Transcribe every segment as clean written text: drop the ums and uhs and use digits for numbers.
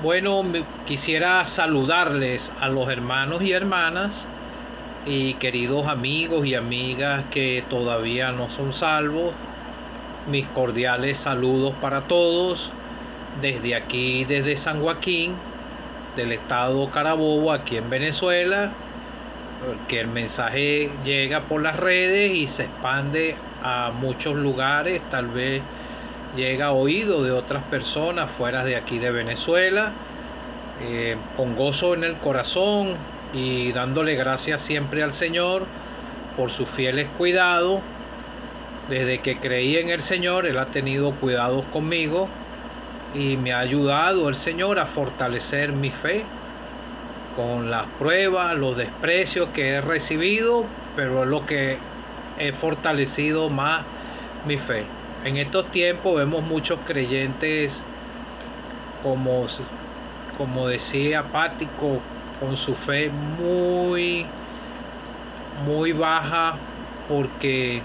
Bueno, quisiera saludarles a los hermanos y hermanas y queridos amigos y amigas que todavía no son salvos. Mis cordiales saludos para todos desde aquí, desde San Joaquín, del estado Carabobo, aquí en Venezuela, que el mensaje llega por las redes y se expande a muchos lugares, tal vez llega a oído de otras personas fuera de aquí de Venezuela, con gozo en el corazón y dándole gracias siempre al Señor por sus fieles cuidados. Desde que creí en el Señor, Él ha tenido cuidados conmigo y me ha ayudado el Señor a fortalecer mi fe con las pruebas, los desprecios que he recibido, pero es lo que he fortalecido más mi fe. En estos tiempos vemos muchos creyentes, como decía, apáticos, con su fe muy baja, porque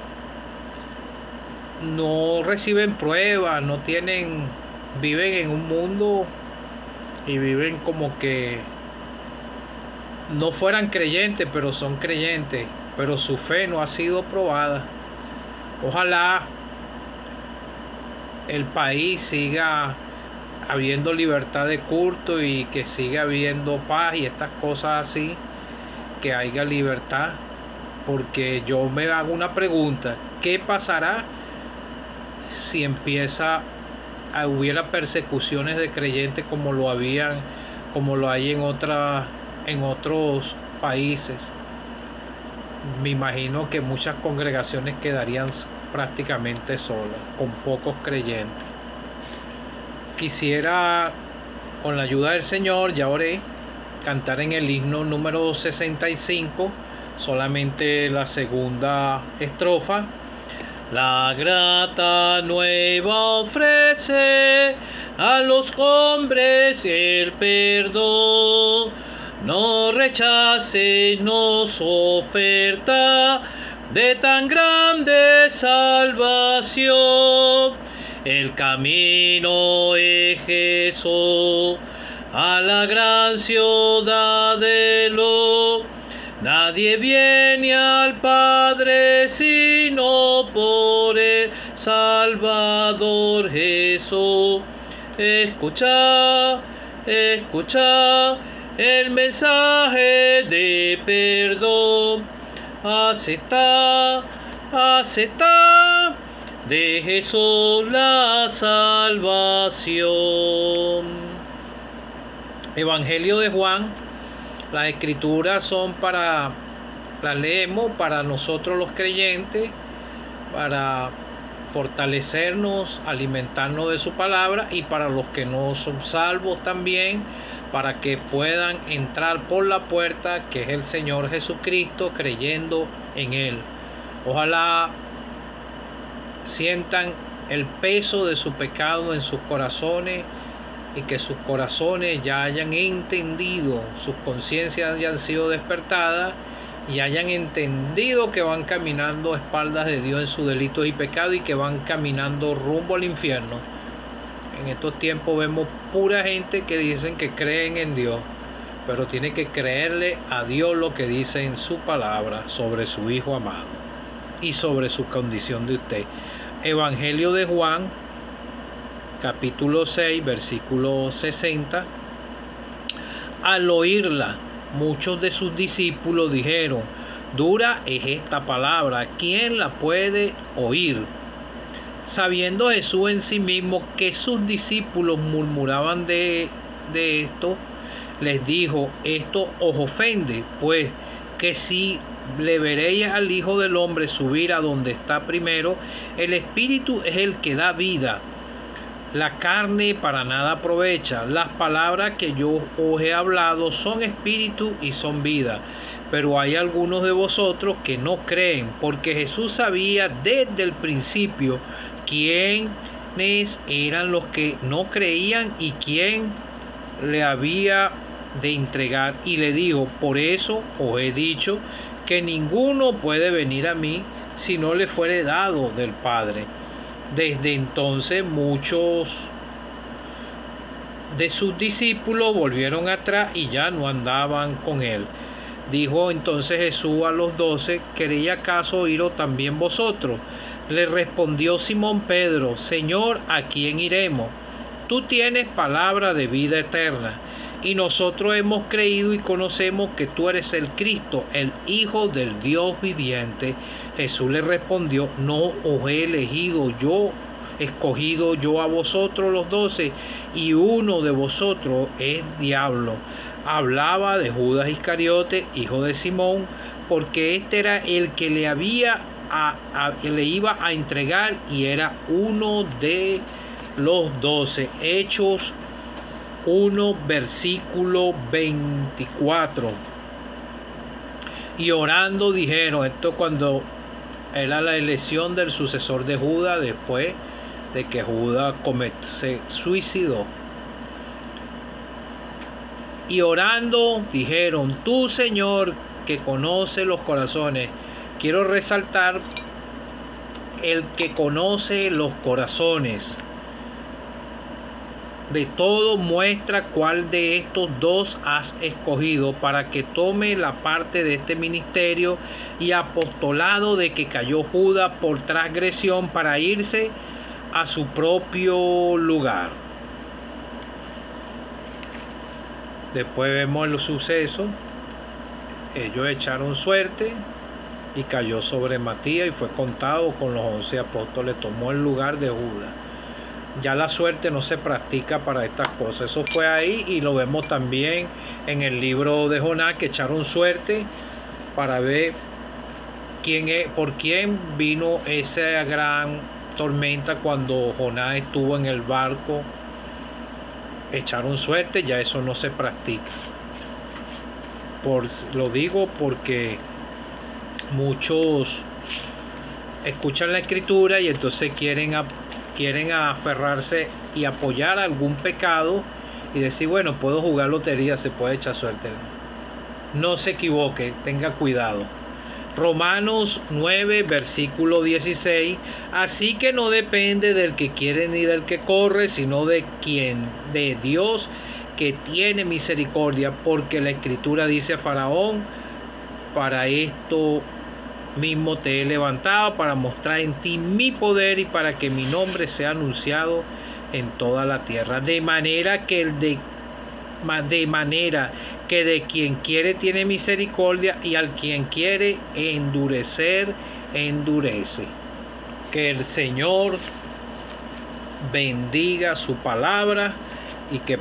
no reciben pruebas, viven en un mundo y viven como que no fueran creyentes, pero son creyentes, pero su fe no ha sido probada. Ojalá el país siga habiendo libertad de culto y que siga habiendo paz y estas cosas así, que haya libertad, porque yo me hago una pregunta: ¿qué pasará si hubiera persecuciones de creyentes como lo hay en otros países? Me imagino que muchas congregaciones quedarían prácticamente solas, con pocos creyentes. Quisiera, con la ayuda del Señor, ya oré, cantar en el himno número 65, solamente la segunda estrofa. La grata nueva ofrece a los hombres el perdón. No rechacenos oferta de tan grande salvación. El camino es Jesús a la gran ciudad de luz. Nadie viene al Padre sino por el Salvador Jesús. Escucha, escucha el mensaje de perdón. Acepta, acepta de Jesús la salvación. Evangelio de Juan. Las escrituras las leemos para nosotros los creyentes, para fortalecernos, alimentarnos de su palabra, y para los que no son salvos también, para que puedan entrar por la puerta que es el Señor Jesucristo, creyendo en Él. Ojalá sientan el peso de su pecado en sus corazones y que sus corazones ya hayan entendido, sus conciencias hayan sido despertadas y hayan entendido que van caminando a espaldas de Dios en sus delitos y pecados, y que van caminando rumbo al infierno. En estos tiempos vemos pura gente que dicen que creen en Dios, pero tiene que creerle a Dios lo que dice en su palabra sobre su Hijo amado y sobre su condición de usted. Evangelio de Juan, capítulo 6, versículo 60. Al oírla, muchos de sus discípulos dijeron: dura es esta palabra, ¿quién la puede oír? Sabiendo Jesús en sí mismo que sus discípulos murmuraban de esto, les dijo: esto os ofende, pues que si le veréis al Hijo del Hombre subir a donde está primero, el Espíritu es el que da vida, la carne para nada aprovecha. Las palabras que yo os he hablado son espíritu y son vida. Pero hay algunos de vosotros que no creen, porque Jesús sabía desde el principio quiénes eran los que no creían y quién le había de entregar. Y le dijo: por eso os he dicho que ninguno puede venir a mí si no le fuere dado del Padre. Desde entonces muchos de sus discípulos volvieron atrás y ya no andaban con él. Dijo entonces Jesús a los 12: ¿Queréis acaso iros también vosotros? Le respondió Simón Pedro: Señor, ¿a quién iremos? Tú tienes palabra de vida eterna, y nosotros hemos creído y conocemos que tú eres el Cristo, el Hijo del Dios viviente. Jesús le respondió: ¿No os he escogido yo a vosotros los 12, y uno de vosotros es diablo? Hablaba de Judas Iscariote, hijo de Simón, porque este era el que le iba a entregar y era uno de los 12. Hechos 1, versículo 24. Y orando dijeron, esto cuando era la elección del sucesor de Judas, después de que Judas se suicidó. Y orando dijeron: tú, Señor, que conoce los corazones. Quiero resaltar el que conoce los corazones. De todo muestra cuál de estos dos has escogido para que tome la parte de este ministerio y apostolado de que cayó Judas por transgresión para irse a su propio lugar. Después vemos los sucesos. Ellos echaron suerte y cayó sobre Matías y fue contado con los 11 apóstoles. Tomó el lugar de Judas. Ya la suerte no se practica para estas cosas. Eso fue ahí, y lo vemos también en el libro de Jonás, que echaron suerte para ver por quién vino esa gran tormenta cuando Jonás estuvo en el barco. Echaron suerte, ya eso no se practica. Lo digo porque muchos escuchan la escritura y entonces quieren aferrarse y apoyar algún pecado y decir, bueno, puedo jugar lotería, se puede echar suerte. No se equivoque, tenga cuidado. Romanos 9, versículo 16. Así que no depende del que quiere ni del que corre, sino de Dios, que tiene misericordia, porque la escritura dice a Faraón: para esto mismo te he levantado, para mostrar en ti mi poder y para que mi nombre sea anunciado en toda la tierra. De manera que de quien quiere tiene misericordia, y al quien quiere endurecer, endurece. Que el Señor bendiga su palabra y que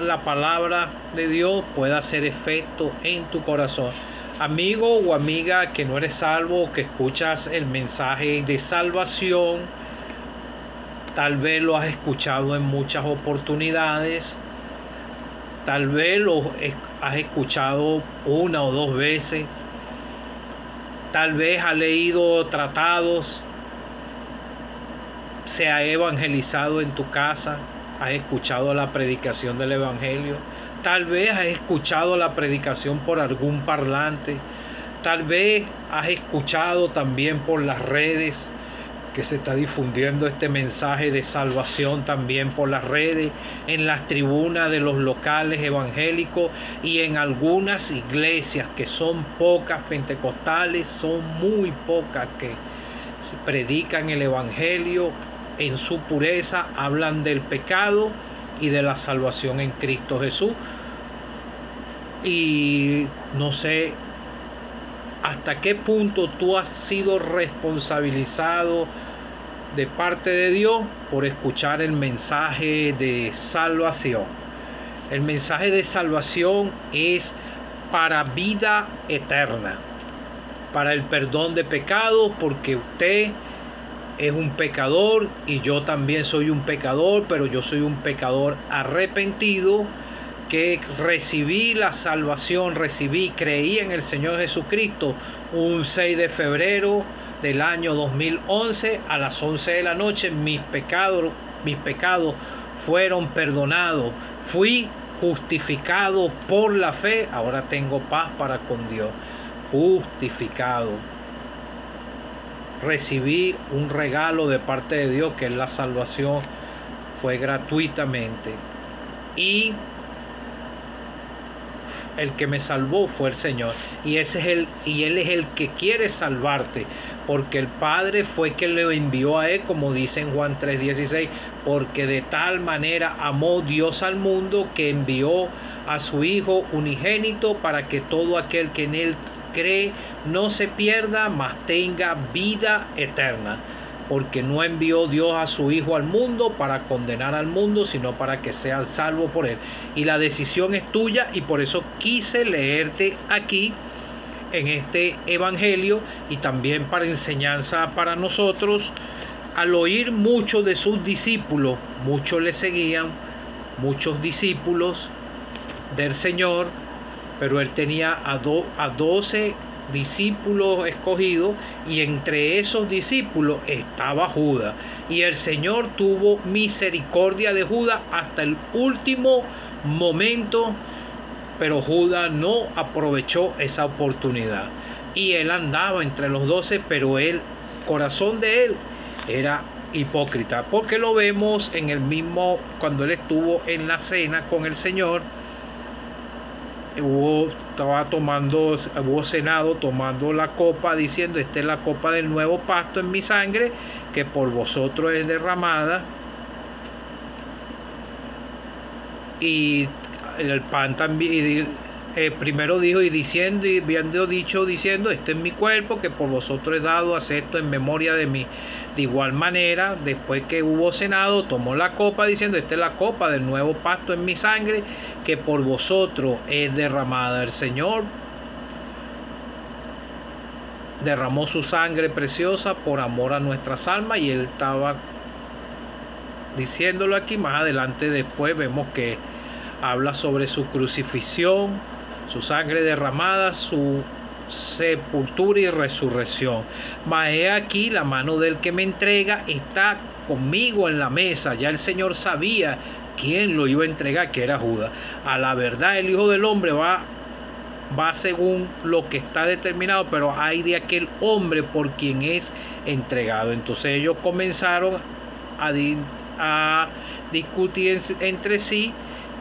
la palabra de Dios pueda hacer efecto en tu corazón. Amigo o amiga que no eres salvo, que escuchas el mensaje de salvación, tal vez lo has escuchado en muchas oportunidades, tal vez lo has escuchado una o dos veces, tal vez has leído tratados, se ha evangelizado en tu casa, has escuchado la predicación del evangelio, tal vez has escuchado la predicación por algún parlante, tal vez has escuchado también por las redes que se está difundiendo este mensaje de salvación también por las redes, en las tribunas de los locales evangélicos y en algunas iglesias que son pocas pentecostales, son muy pocas que predican el evangelio en su pureza, hablan del pecado y de la salvación en Cristo Jesús. Y no sé hasta qué punto tú has sido responsabilizado de parte de Dios por escuchar el mensaje de salvación. El mensaje de salvación es para vida eterna, para el perdón de pecados, porque usted es un pecador y yo también soy un pecador, pero yo soy un pecador arrepentido que recibí la salvación, creí en el Señor Jesucristo un 6 de febrero del año 2011 a las 11 de la noche. Mis pecados fueron perdonados, fui justificado por la fe, ahora tengo paz para con Dios, justificado. Recibí un regalo de parte de Dios que es la salvación fue gratuitamente. Y el que me salvó fue el Señor. Y Él es el que quiere salvarte, porque el Padre fue quien le envió a Él, como dice en Juan 3:16, porque de tal manera amó Dios al mundo que envió a su Hijo unigénito para que todo aquel que en Él cree no se pierda, mas tenga vida eterna. Porque no envió Dios a su Hijo al mundo para condenar al mundo, sino para que seas salvo por Él. Y la decisión es tuya, y por eso quise leerte aquí en este evangelio, y también para enseñanza para nosotros. Al oír muchos de sus discípulos, muchos le seguían, muchos discípulos del Señor, pero Él tenía a 12 discípulos escogidos, y entre esos discípulos estaba Judas, y el Señor tuvo misericordia de Judas hasta el último momento, pero Judas no aprovechó esa oportunidad, y él andaba entre los 12, pero el corazón de él era hipócrita, porque lo vemos en el mismo, cuando él estuvo en la cena con el Señor. Hubo cenado, tomando la copa, diciendo: esta es la copa del nuevo pacto en mi sangre, que por vosotros es derramada. Y el pan también, primero dijo, y habiendo dicho, diciendo: este es mi cuerpo, que por vosotros he dado, haced esto en memoria de mí. De igual manera, después que hubo cenado, tomó la copa, diciendo: esta es la copa del nuevo pacto en mi sangre, que por vosotros es derramada. El Señor derramó su sangre preciosa por amor a nuestras almas, y Él estaba diciéndolo aquí. Más adelante, después, vemos que habla sobre su crucifixión, su sangre derramada, su sepultura y resurrección. Mas he aquí, la mano del que me entrega está conmigo en la mesa. Ya el Señor sabía quién lo iba a entregar, que era Judas. A la verdad, el Hijo del Hombre va según lo que está determinado, pero hay de aquel hombre por quien es entregado. Entonces ellos comenzaron a discutir entre sí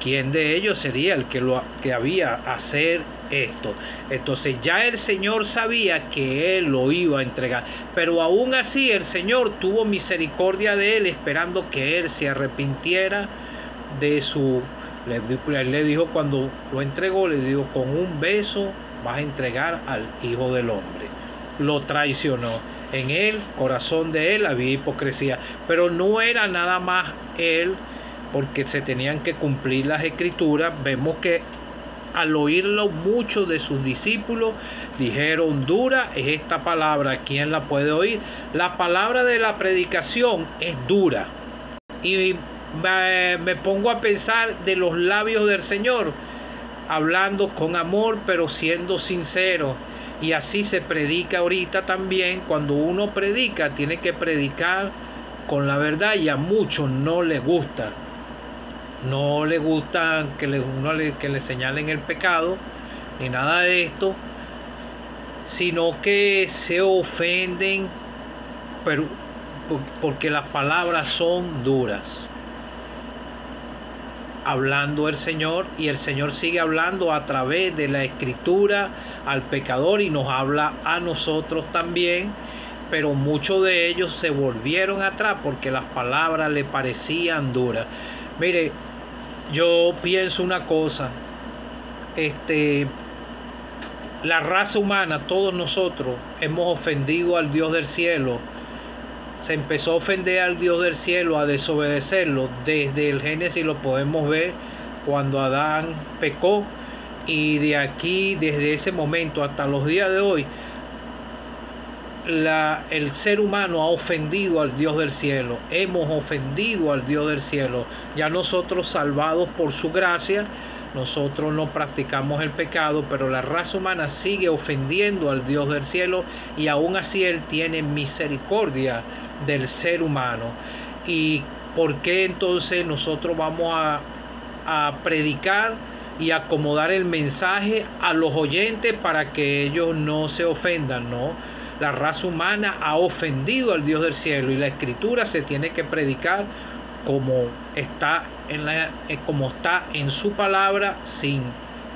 quién de ellos sería el que había hacer esto. Entonces ya el Señor sabía que Él lo iba a entregar, pero aún así el Señor tuvo misericordia de él, esperando que él se arrepintiera de su... Él le dijo, cuando lo entregó, le dijo: con un beso vas a entregar al Hijo del Hombre. Lo traicionó. En el corazón de él había hipocresía, pero no era nada más él, porque se tenían que cumplir las escrituras. Vemos que al oírlo, muchos de sus discípulos dijeron: dura es esta palabra, ¿quién la puede oír? La palabra de la predicación es dura. Y me pongo a pensar de los labios del Señor, hablando con amor, pero siendo sincero. Y así se predica ahorita también. Cuando uno predica, tiene que predicar con la verdad, y a muchos no les gusta. No les gusta que le señalen el pecado, ni nada de esto, sino que se ofenden, pero porque las palabras son duras. Hablando el Señor, y el Señor sigue hablando a través de la escritura al pecador, y nos habla a nosotros también, pero muchos de ellos se volvieron atrás porque las palabras le parecían duras. Mire, yo pienso una cosa, la raza humana, todos nosotros hemos ofendido al Dios del cielo. Se empezó a ofender al Dios del cielo, a desobedecerlo. Desde el Génesis lo podemos ver cuando Adán pecó, y de aquí, desde ese momento hasta los días de hoy, el ser humano ha ofendido al Dios del cielo. Hemos ofendido al Dios del cielo. Ya nosotros, salvados por su gracia, nosotros no practicamos el pecado, pero la raza humana sigue ofendiendo al Dios del cielo, y aún así Él tiene misericordia del ser humano. ¿Y por qué entonces nosotros vamos a predicar y acomodar el mensaje a los oyentes para que ellos no se ofendan? No, la raza humana ha ofendido al Dios del cielo, y la escritura se tiene que predicar como está en su palabra, sin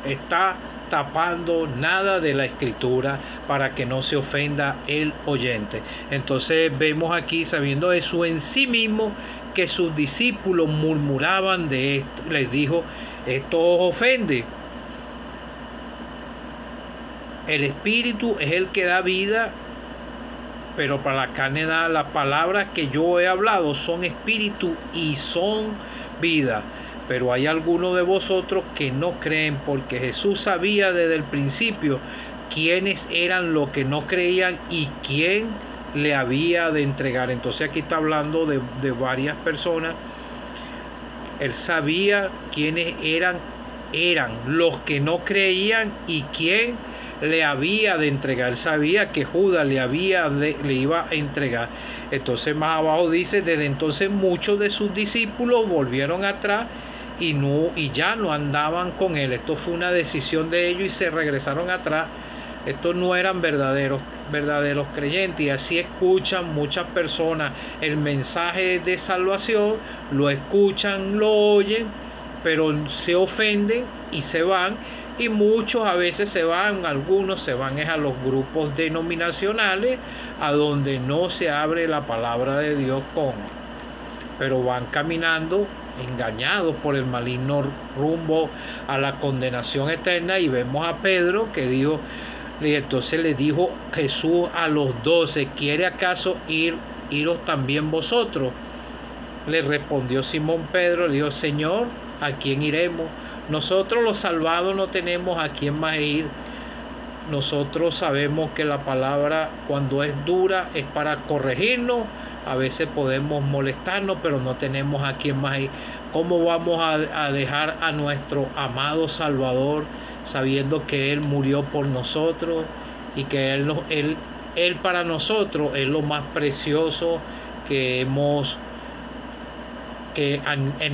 estar tapando nada de la escritura, para que no se ofenda el oyente. Entonces vemos aquí, sabiendo eso en sí mismo, que sus discípulos murmuraban de esto. Les dijo: esto os ofende. El espíritu es el que da vida, pero para la carne da. Las palabras que yo he hablado son espíritu y son vida. Pero hay algunos de vosotros que no creen, porque Jesús sabía desde el principio quiénes eran los que no creían y quién le había de entregar. Entonces aquí está hablando de varias personas. Él sabía quiénes eran los que no creían y quién le había de entregar. Él sabía que Judas le iba a entregar. Entonces más abajo dice: desde entonces muchos de sus discípulos volvieron atrás y ya no andaban con él. Esto fue una decisión de ellos y se regresaron atrás. Estos no eran verdaderos creyentes, y así escuchan muchas personas el mensaje de salvación, lo escuchan, lo oyen, pero se ofenden y se van. Y muchos a veces se van, algunos se van a los grupos denominacionales, a donde no se abre la palabra de Dios pero van caminando engañados por el maligno rumbo a la condenación eterna. Y vemos a Pedro que dijo, y entonces le dijo Jesús a los 12: ¿quiere acaso iros también vosotros? Le respondió Simón Pedro, le dijo: Señor, ¿a quién iremos? Nosotros los salvados no tenemos a quién más ir. Nosotros sabemos que la palabra, cuando es dura, es para corregirnos. A veces podemos molestarnos, pero no tenemos a quién más ir. ¿Cómo vamos a dejar a nuestro amado Salvador, sabiendo que Él murió por nosotros y que Él para nosotros es lo más precioso en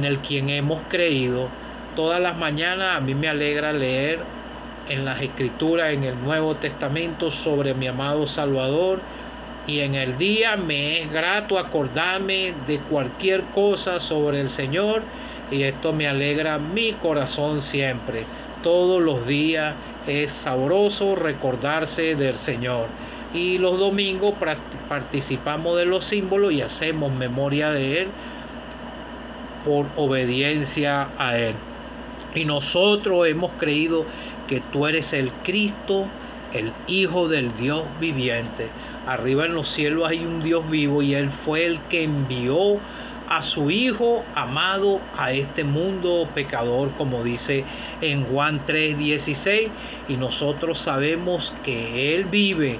el quien hemos creído? Todas las mañanas a mí me alegra leer en las Escrituras, en el Nuevo Testamento, sobre mi amado Salvador, y en el día me es grato acordarme de cualquier cosa sobre el Señor, y esto me alegra mi corazón siempre. Todos los días es sabroso recordarse del Señor, y los domingos participamos de los símbolos y hacemos memoria de Él por obediencia a Él. Y nosotros hemos creído que tú eres el Cristo, el Hijo del Dios viviente. Arriba en los cielos hay un Dios vivo, y Él fue el que envió a su Hijo amado a este mundo pecador, como dice en Juan 3:16. Y nosotros sabemos que Él vive.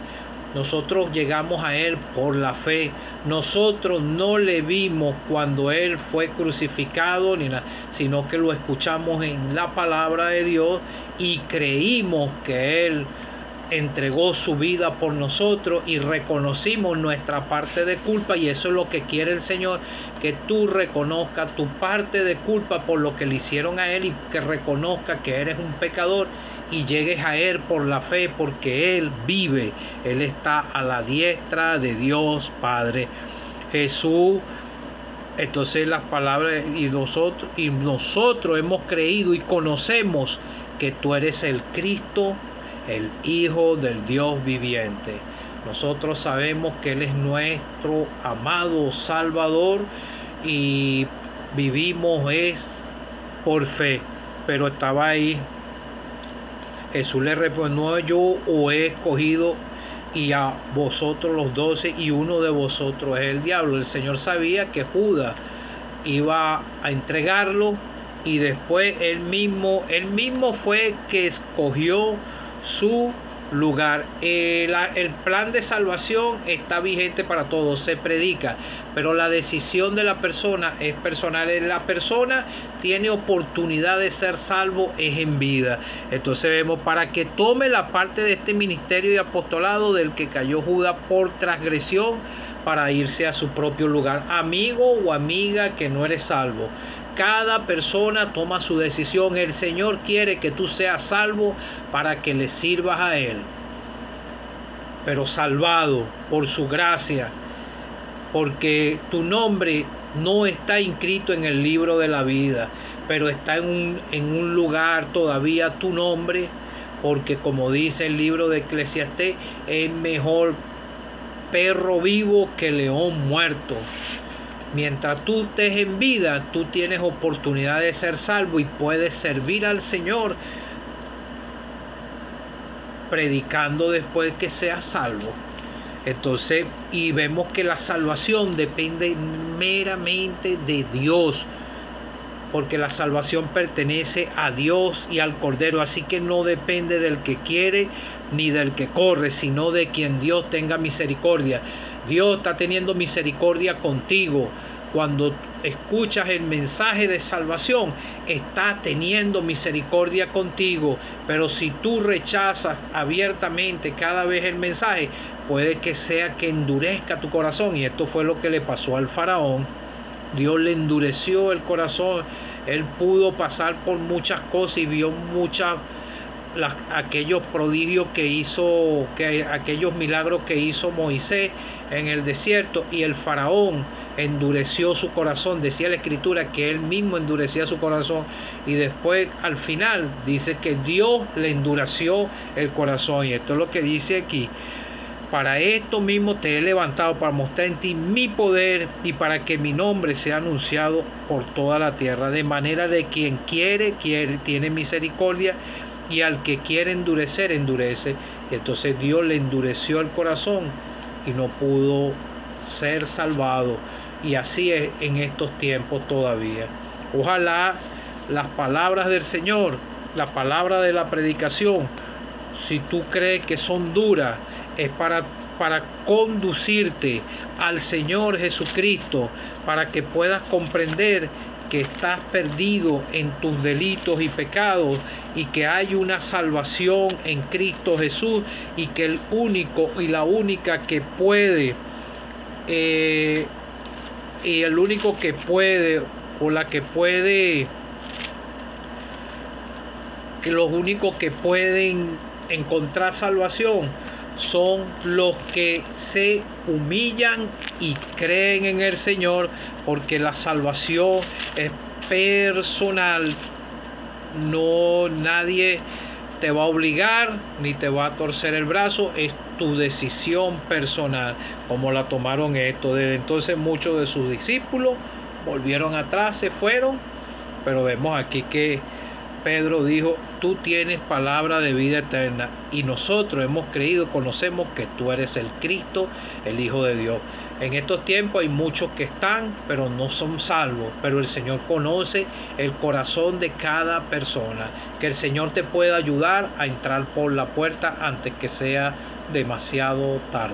Nosotros llegamos a Él por la fe. Nosotros no le vimos cuando Él fue crucificado, sino que lo escuchamos en la palabra de Dios y creímos que Él entregó su vida por nosotros, y reconocimos nuestra parte de culpa. Y eso es lo que quiere el Señor, que tú reconozcas tu parte de culpa por lo que le hicieron a Él, y que reconozcas que eres un pecador y llegues a Él por la fe, porque Él vive. Él está a la diestra de Dios Padre. Jesús, entonces las palabras, y nosotros hemos creído y conocemos que tú eres el Cristo, el Hijo del Dios viviente. Nosotros sabemos que Él es nuestro amado Salvador, y vivimos es por fe. Pero estaba ahí, Jesús le respondió: no, yo os he escogido y a vosotros los 12, y uno de vosotros es el diablo. El Señor sabía que Judas iba a entregarlo, y después él mismo fue que escogió su lugar. El plan de salvación está vigente para todos, se predica, pero la decisión de la persona es personal. La persona tiene oportunidad de ser salvo es en vida. Entonces vemos, para que tome la parte de este ministerio y apostolado del que cayó Judas por transgresión, para irse a su propio lugar. Amigo o amiga que no eres salvo, cada persona toma su decisión. El Señor quiere que tú seas salvo para que le sirvas a Él, pero salvado por su gracia, porque tu nombre no está inscrito en el libro de la vida, pero está en un lugar todavía tu nombre, porque como dice el libro de Eclesiastés, es mejor perro vivo que león muerto. Mientras tú estés en vida, tú tienes oportunidad de ser salvo y puedes servir al Señor predicando después que seas salvo. Entonces, y vemos que la salvación depende meramente de Dios, porque la salvación pertenece a Dios y al Cordero, así que no depende del que quiere ni del que corre, sino de quien Dios tenga misericordia. Dios está teniendo misericordia contigo. Cuando escuchas el mensaje de salvación, está teniendo misericordia contigo. Pero si tú rechazas abiertamente cada vez el mensaje, puede que sea que endurezca tu corazón. Y esto fue lo que le pasó al faraón. Dios le endureció el corazón. Él pudo pasar por muchas cosas y vio aquellos prodigios que hizo, aquellos milagros que hizo Moisés en el desierto, y el faraón endureció su corazón. Decía la escritura que él mismo endurecía su corazón, y después al final dice que Dios le endureció el corazón. Y esto es lo que dice aquí: para esto mismo te he levantado, para mostrar en ti mi poder y para que mi nombre sea anunciado por toda la tierra, de manera de quien quiere, tiene misericordia, y al que quiere endurecer, endurece. Y entonces Dios le endureció el corazón y no pudo ser salvado. Y así es en estos tiempos todavía. Ojalá las palabras del Señor, la palabra de la predicación, si tú crees que son duras, es para conducirte al Señor Jesucristo, para que puedas comprender que estás perdido en tus delitos y pecados, y que hay una salvación en Cristo Jesús, y que el único y la única que puede y el único que puede, o la que puede, que los únicos que pueden encontrar salvación son los que se humillan y creen en el Señor, porque la salvación es personal. No, nadie te va a obligar ni te va a torcer el brazo, es tu decisión personal, como la tomaron esto. Desde entonces muchos de sus discípulos volvieron atrás, se fueron, pero vemos aquí que Pedro dijo: tú tienes palabra de vida eterna, y nosotros hemos creído, conocemos que tú eres el Cristo, el Hijo de Dios. En estos tiempos hay muchos que están, pero no son salvos. Pero el Señor conoce el corazón de cada persona. Que el Señor te pueda ayudar a entrar por la puerta antes que sea demasiado tarde.